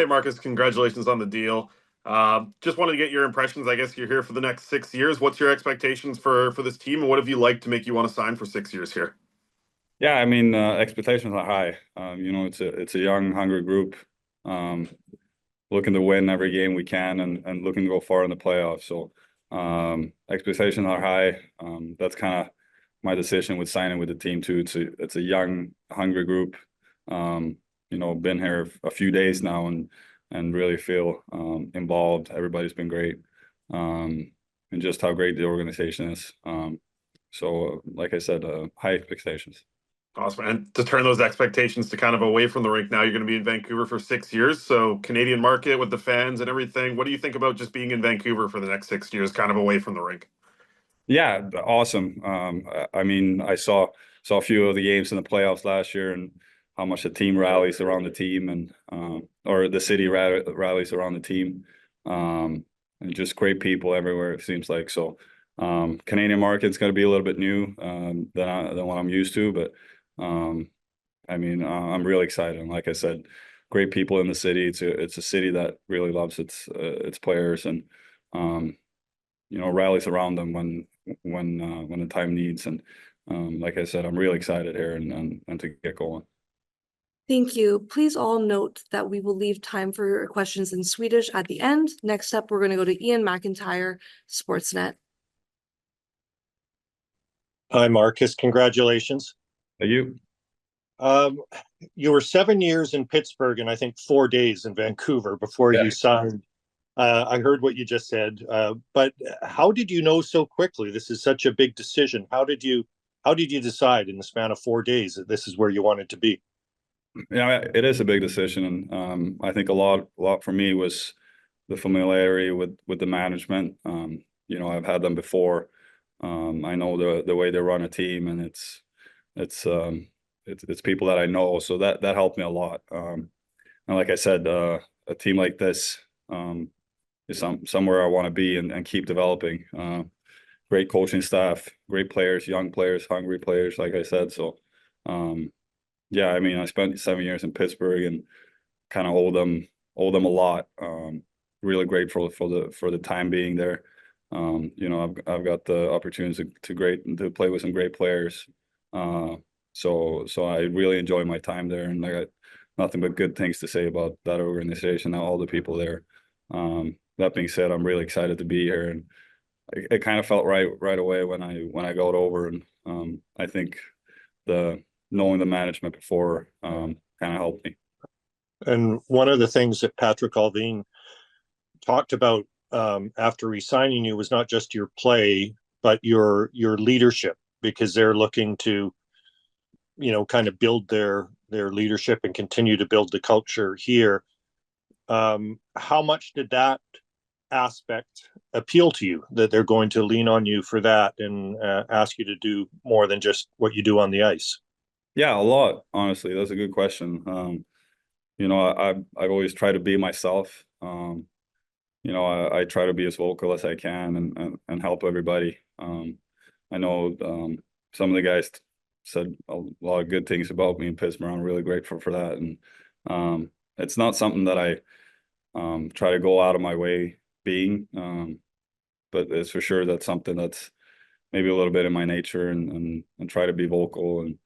Hey, Marcus, congratulations on the deal. Just wanted to get your impressions. I guess you're here for the next 6 years. What's your expectations for this team, and what have you liked to make you want to sign for 6 years here? Yeah, I mean, expectations are high. It's a young, hungry group, um, looking to win every game we can and looking to go far in the playoffs. So expectations are high. That's kind of my decision with signing with the team too. It's a young, hungry group. Been here a few days now and really feel involved. Everybody's been great, and just how great the organization is. Like I said, high expectations. Awesome. And to turn those expectations to kind of away from the rink now, you're going to be in Vancouver for 6 years. So, Canadian market with the fans and everything. What do you think about just being in Vancouver for the next 6 years, kind of away from the rink? Yeah, awesome. I mean, I saw a few of the games in the playoffs last year and how much the team rallies around the team and or the city rallies around the team. And just great people everywhere, it seems like. So Canadian market's going to be a little bit new than what I'm used to, but I mean, I'm really excited. And like I said, great people in the city. It's a city that really loves its players and rallies around them when the time needs. And like I said, I'm really excited here and to get going. Thank you. Please all note that we will leave time for your questions in Swedish at the end. Next up, we're going to go to Ian McIntyre, Sportsnet. Hi, Marcus. Congratulations. Thank you. You were 7 years in Pittsburgh and I think 4 days in Vancouver before you signed. I heard what you just said, but how did you know so quickly? This is such a big decision. How did you decide in the span of 4 days that this is where you wanted to be? Yeah, it is a big decision, and I think a lot for me was the familiarity with the management. I've had them before. I know the way they run a team, and it's people that I know, so that helped me a lot. And like I said, a team like this is somewhere I want to be and keep developing. Great coaching staff, great players, young players, hungry players, like I said. So, yeah, I mean, I spent 7 years in Pittsburgh and kind of owe them a lot. Really grateful for the time being there. I've got the opportunity to play with some great players. So I really enjoy my time there, and I got nothing but good things to say about that organization and all the people there. That being said, I'm really excited to be here, and it kind of felt right away when I got over, and I think knowing the management before kind of helped me. And one of the things that Patrick Alvin talked about after resigning you was not just your play, but your leadership, because they're looking to, kind of build their leadership and continue to build the culture here. How much did that aspect appeal to you, that they're going to lean on you for that and ask you to do more than just what you do on the ice? Yeah, a lot, honestly. That's a good question. I've always tried to be myself. I try to be as vocal as I can and help everybody. I know some of the guys said a lot of good things about me in Pittsburgh. I'm really grateful for that. And it's not something that I try to go out of my way being, but it's for sure that's something that's maybe a little bit in my nature and try to be vocal and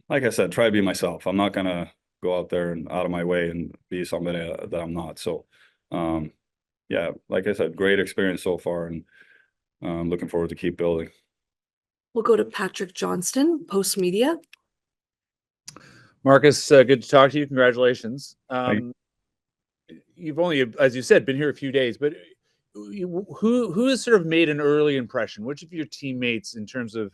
like I said, try to be myself. I'm not gonna go out there and out of my way and be somebody that I'm not. So yeah, like I said, great experience so far, and looking forward to keep building. We'll go to Patrick Johnston, Post Media. Marcus, good to talk to you. Congratulations. You. You've only, as you said, been here a few days, but who has sort of made an early impression? Which of your teammates, in terms of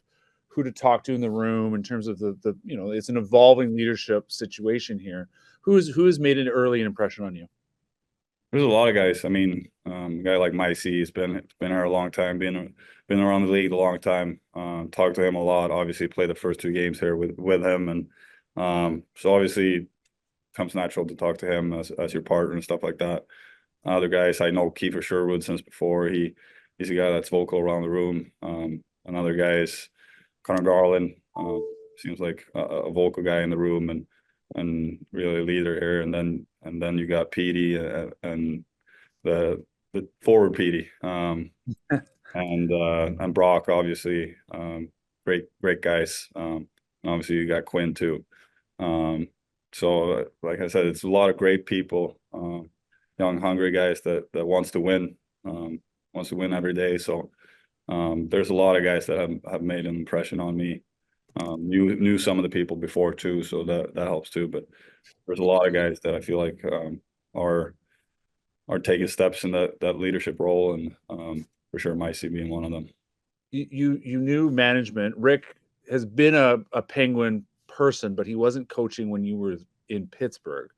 who to talk to in the room, in terms of the it's an evolving leadership situation here. Who has made an early impression on you? There's a lot of guys. I mean, a guy like Micey has been here a long time, been around the league a long time. Talked to him a lot. Obviously, played the first 2 games here with him, and so obviously comes natural to talk to him as your partner and stuff like that. Other guys, I know Kiefer Sherwood since before. He's a guy that's vocal around the room. Another guy is Connor Garland. Seems like a vocal guy in the room and really a leader here. And then and then you got Petey and the forward Petey, and Brock, obviously, great guys. And obviously you got Quinn too. So like I said, it's a lot of great people, young, hungry guys that wants to win every day. So there's a lot of guys that have made an impression on me. Knew some of the people before too, so that helps too. But there's a lot of guys that I feel like are taking steps in that leadership role, and for sure Micey being one of them. You knew management. Rick has been a Penguin person, but he wasn't coaching when you were in Pittsburgh.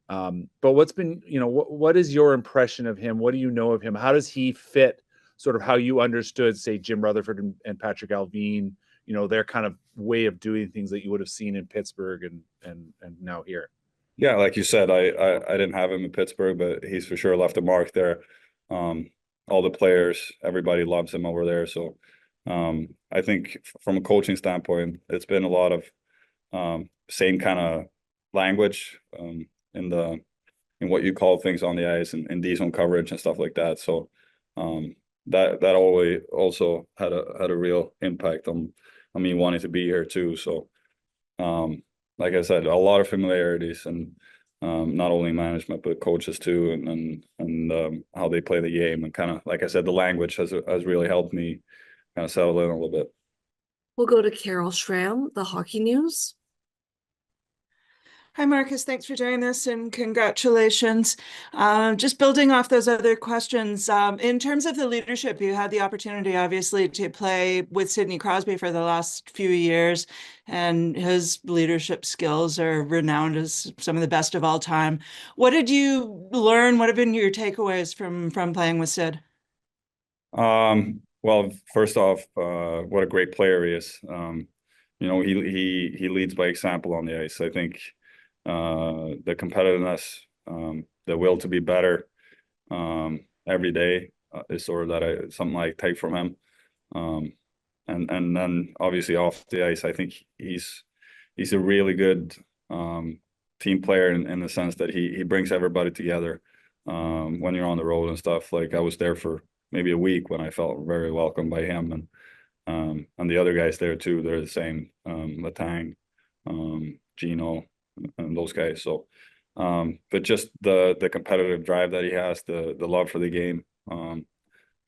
But what's been, what is your impression of him? What do you know of him? How does he fit sort of how you understood, say, Jim Rutherford and Patrick Allvin, their kind of way of doing things that you would have seen in Pittsburgh and now here? Yeah, like you said, I didn't have him in Pittsburgh, but he's for sure left a mark there. All the players, everybody loves him over there. So I think from a coaching standpoint, it's been a lot of same kind of language in what you call things on the ice and D zone coverage and stuff like that. So that always also had a real impact on me wanting to be here too. So like I said, a lot of familiarities, and not only management but coaches too, and how they play the game, and kind of like I said, the language has really helped me kind of settle in a little bit. We'll go to Carol Schramm, the Hockey News. Hi, Marcus. Thanks for doing this and congratulations. Just building off those other questions, in terms of the leadership, you had the opportunity, obviously, to play with Sidney Crosby for the last few years, and his leadership skills are renowned as some of the best of all time. What did you learn? What have been your takeaways from playing with Sid? Well, first off, what a great player he is. He leads by example on the ice. I think the competitiveness, the will to be better every day is sort of something I take from him. And then obviously off the ice, I think he's a really good team player in the sense that he brings everybody together when you're on the road and stuff. Like I was there for maybe a week when I felt very welcomed by him, and the other guys there too. They're the same, Latang, Gino, and those guys. So but just the competitive drive that he has, the love for the game, kind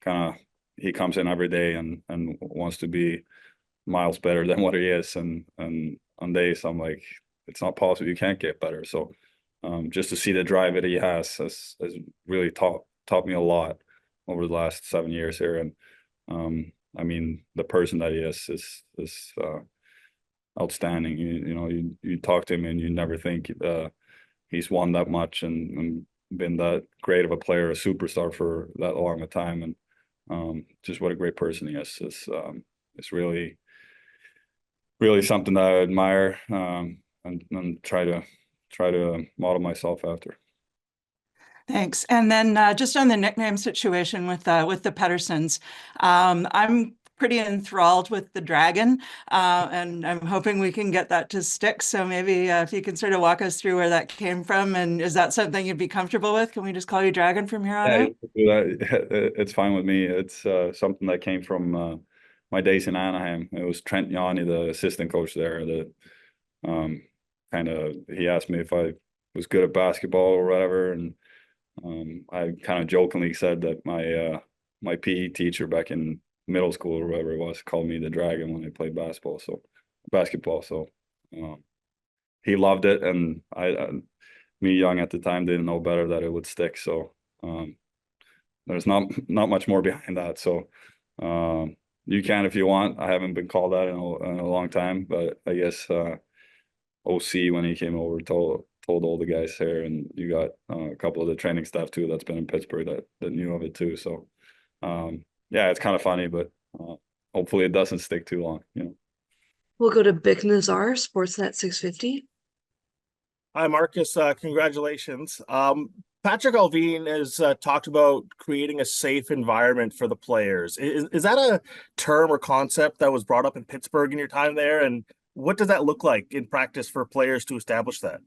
of he comes in every day and wants to be miles better than what he is, and on days I'm like, it's not possible, you can't get better. So just to see the drive that he has really taught me a lot over the last 7 years here. And I mean, the person that he is outstanding. You talk to him and you never think he's won that much and been that great of a player, a superstar for that long a time. And just what a great person he is. It's really, really something that I admire and try to model myself after. Thanks. And then just on the nickname situation with the Petterssons, I'm pretty enthralled with the Dragon, and I'm hoping we can get that to stick. So maybe if you can sort of walk us through where that came from, and is that something you'd be comfortable with? Can we just call you Dragon from here on out? It's fine with me. It's something that came from my days in Anaheim. It was Trent Yanni, the assistant coach there, that he asked me if I was good at basketball or whatever, and I kind of jokingly said that my PE teacher back in middle school or whatever it was called me the Dragon when I played basketball. So he loved it, and me young at the time didn't know better that it would stick. So there's not much more behind that. So you can if you want. I haven't been called that in a long time, but I guess OC, when he came over, told all the guys there, and you got a couple of the training staff too that's been in Pittsburgh that knew of it too. So yeah, it's kind of funny, but hopefully it doesn't stick too long. We'll go to Bick Nazar, Sportsnet 650. Hi, Marcus. Congratulations. Patrick Allvin has talked about creating a safe environment for the players. Is that a term or concept that was brought up in Pittsburgh in your time there? And what does that look like in practice for players to establish that?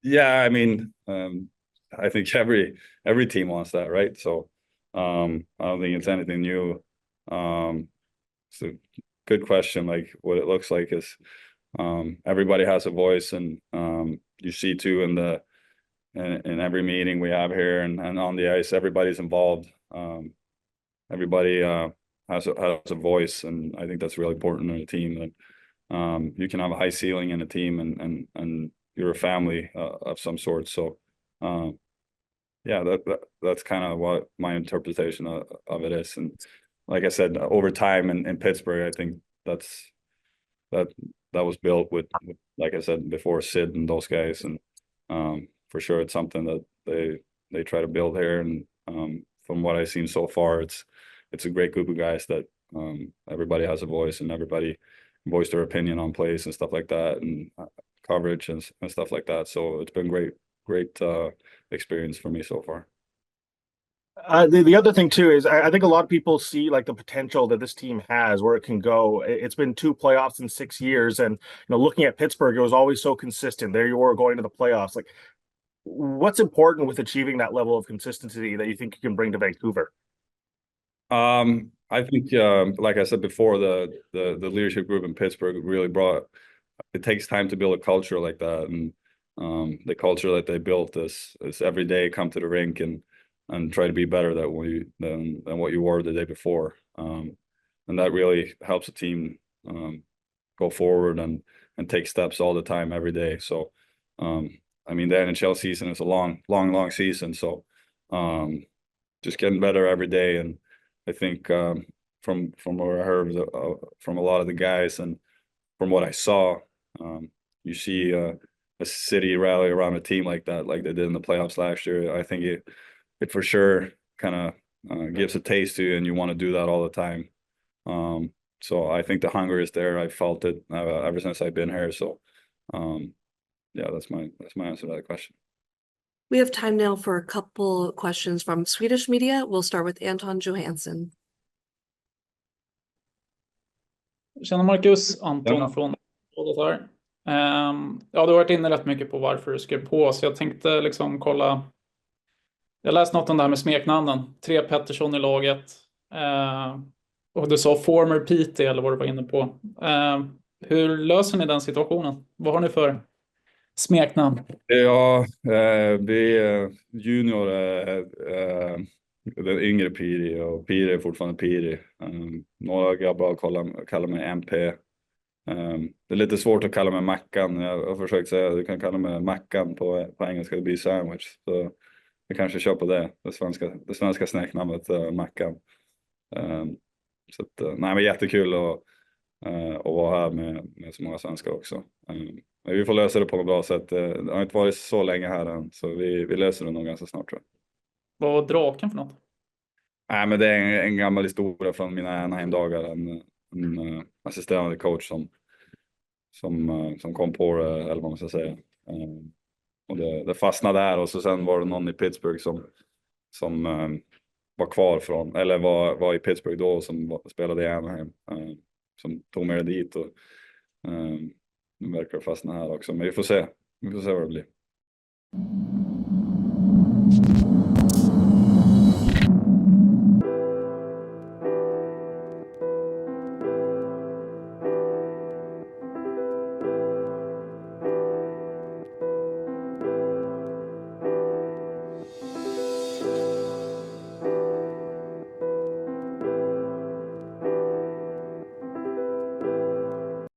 Yeah, I mean, I think every team wants that, right? So I don't think it's anything new. It's a good question. Like what it looks like is everybody has a voice, and you see too in every meeting we have here and on the ice, everybody's involved. Everybody has a voice, and I think that's really important in a team. That you can have a high ceiling in a team, and you're a family of some sort. So yeah, that's kind of what my interpretation of it is. And like I said, over time in Pittsburgh, I think that was built with, like I said before, Sid and those guys, and for sure it's something that they try to build here. And from what I've seen so far, it's a great group of guys that everybody has a voice, and everybody voice their opinion on plays and stuff like that, and coverage and stuff like that. So it's been great experience for me so far. The other thing too is I think a lot of people see like the potential that this team has, where it can go. It's been 2 playoffs in 6 years, and looking at Pittsburgh, it was always so consistent. There you were going to the playoffs. Like, what's important with achieving that level of consistency that you think you can bring to Vancouver? I think, like I said before, the leadership group in Pittsburgh really brought. It takes time to build a culture like that, and the culture that they built is every day come to the rink and try to be better than what you were the day before, and that really helps the team go forward and take steps all the time every day. So I mean, the NHL season is a long season, so just getting better every day. And I think from what I heard from a lot of the guys, and from what I saw, you see a city rally around a team like that, like they did in the playoffs last year. I think it for sure kind of gives a taste to you, and you want to do that all the time. So I think the hunger is there. I felt it ever since I've been here. So yeah, that's my answer to that question. We have time now for a couple questions from Swedish media. We'll start with Anton Johansson. Tjena Marcus, Anton Tjena. från båda här. Ja, du har varit inne rätt mycket på varför du skrev på, så jag tänkte liksom kolla. Jag läste något om det här med smeknamnen. 3 Pettersson i laget. Och du sa former PT eller vad du var inne på. Hur löser ni den situationen? Vad har ni för smeknamn? Ja, vi junior den yngre Piri, och Piri är fortfarande Piri. Några grabbar kallar mig MP. Det är lite svårt att kalla mig Mackan. Jag har försökt säga att du kan kalla mig Mackan på engelska, det blir sandwich. Så jag kanske kör på det svenska snäcknamnet Mackan. Så att, nej, men jättekul att vara här med så många svenskar också. Vi får lösa det på något bra sätt. Det har inte varit så länge här än, så vi löser det nog ganska snart, tror jag. Vad var draken för något? Nej, men det är en gammal historia från mina Anaheim-dagar. En assisterande coach som kom på det, eller vad man ska säga. Och det fastnade där, och så sen var det någon i Pittsburgh som var kvar eller var i Pittsburgh då, som spelade i Anaheim, som tog med det dit, och nu verkar det fastna här också. Men vi får se vad det blir.